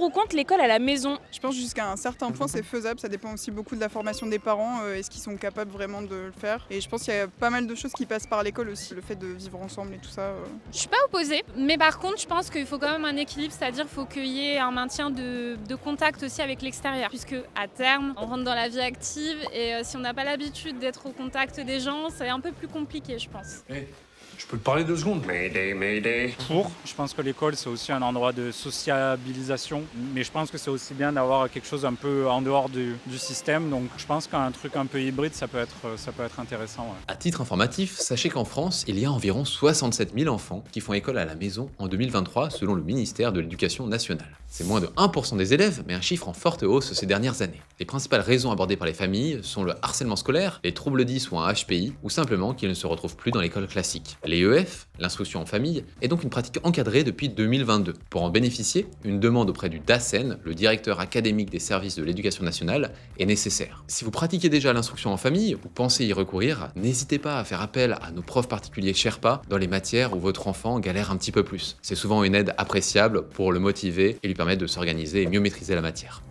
ou contre l'école à la maison? Je pense jusqu'à un certain point, c'est faisable. Ça dépend aussi beaucoup de la formation des parents. Est-ce qu'ils sont capables vraiment de le faire? Et je pense qu'il y a pas mal de choses qui passent par l'école aussi. Le fait de vivre ensemble et tout ça. Je suis pas opposée, mais par contre, je pense qu'il faut quand même un équilibre, c'est-à-dire qu'il faut qu'il y ait un maintien de contact aussi avec l'extérieur, puisque à terme, on rentre dans la vie active et si on n'a pas l'habitude d'être au contact des gens, c'est un peu plus compliqué, je pense. Je peux te parler 2 secondes? Mayday. Je pense que l'école, c'est aussi un endroit de sociabilisation, mais je pense que c'est aussi bien d'avoir quelque chose un peu en dehors du système. Donc je pense qu'un truc un peu hybride, ça peut être intéressant. Ouais. À titre informatif, sachez qu'en France, il y a environ 67 000 enfants qui font école à la maison en 2023 selon le ministère de l'Éducation nationale. C'est moins de 1% des élèves, mais un chiffre en forte hausse ces dernières années. Les principales raisons abordées par les familles sont le harcèlement scolaire, les troubles 10 ou un HPI, ou simplement qu'ils ne se retrouvent plus dans l'école classique. Les EF, l'instruction en famille, est donc une pratique encadrée depuis 2022. Pour en bénéficier, une demande auprès du DACEN, le directeur académique des services de l'éducation nationale, est nécessaire. Si vous pratiquez déjà l'instruction en famille ou pensez y recourir, n'hésitez pas à faire appel à nos profs particuliers Sherpa dans les matières où votre enfant galère un petit peu plus. C'est souvent une aide appréciable pour le motiver et lui permettre de s'organiser et mieux maîtriser la matière.